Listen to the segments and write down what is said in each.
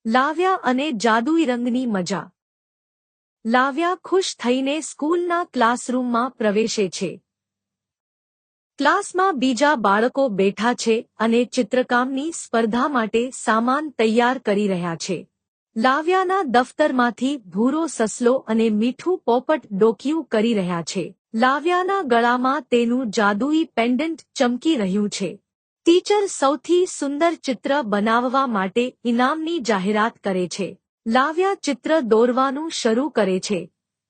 લાવ્યા અને જાદુઈ રંગની મજા. લાવ્યા ખુશ થઈને સ્કૂલના ક્લાસરૂમમાં પ્રવેશે છે. ક્લાસમાં બીજા બાળકો બેઠા છે અને ચિત્રકામની સ્પર્ધા માટે સામાન તૈયાર કરી રહ્યા છે. લાવ્યાના દફતરમાંથી ભૂરો સસલો અને મીઠું પોપટ ડોકિયું કરી રહ્યા છે. લાવ્યાના ગળામાં તેનું જાદુઈ પેન્ડન્ટ ચમકી રહ્યું છે. ટીચર સૌથી સુંદર ચિત્ર બનાવવા માટે ઇનામની જાહેરાત કરે છે. લાવ્યા ચિત્ર દોરવાનું શરૂ કરે છે,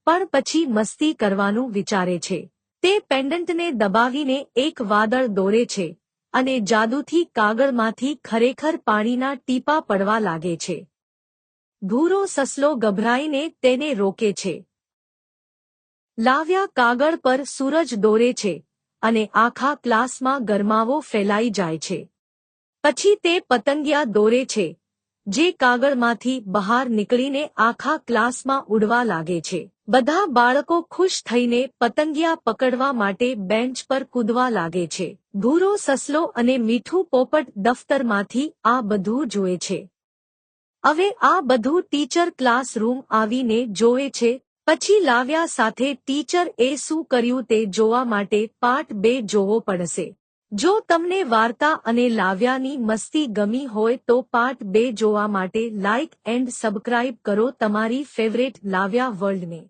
પણ પછી મસ્તી કરવાનું વિચારે છે. તે પેન્ડન્ટને દબાવીને એક વાદળ દોરે છે અને જાદુથી કાગળમાંથી ખરેખર પાણીના ટીપાં પડવા લાગે છે. ભૂરો સસલો ગભરાઈને તેને રોકે છે. લાવ્યા કાગળ પર સૂરજ દોરે છે અને આખા ક્લાસમાં ગરમાવો ફેલાઈ જાય છે. પછી તે પતંગિયા દોરે છે, જે કાગળમાંથી બહાર નીકળીને આખા ક્લાસમાં ઉડવા લાગે છે. બધા બાળકો ખુશ થઈને પતંગિયા પકડવા માટે બેન્ચ પર કૂદવા લાગે છે. ભૂરો સસલો અને મીઠું પોપટ દફતરમાંથી આ બધું જુએ છે. હવે આ બધું ટીચર ક્લાસરૂમ આવીને જોવે છે. પછી લાવ્યા સાથે ટીચર એ શું કર્યું તે જોવા માટે પાર્ટ 2 જોવો પડશે. જો તમને વાર્તા અને લાવ્યાની મસ્તી ગમી હોય તો પાર્ટ 2 જોવા માટે લાઇક એન્ડ સબસ્ક્રાઇબ કરો તમારી ફેવરેટ લાવ્યા વર્લ્ડને.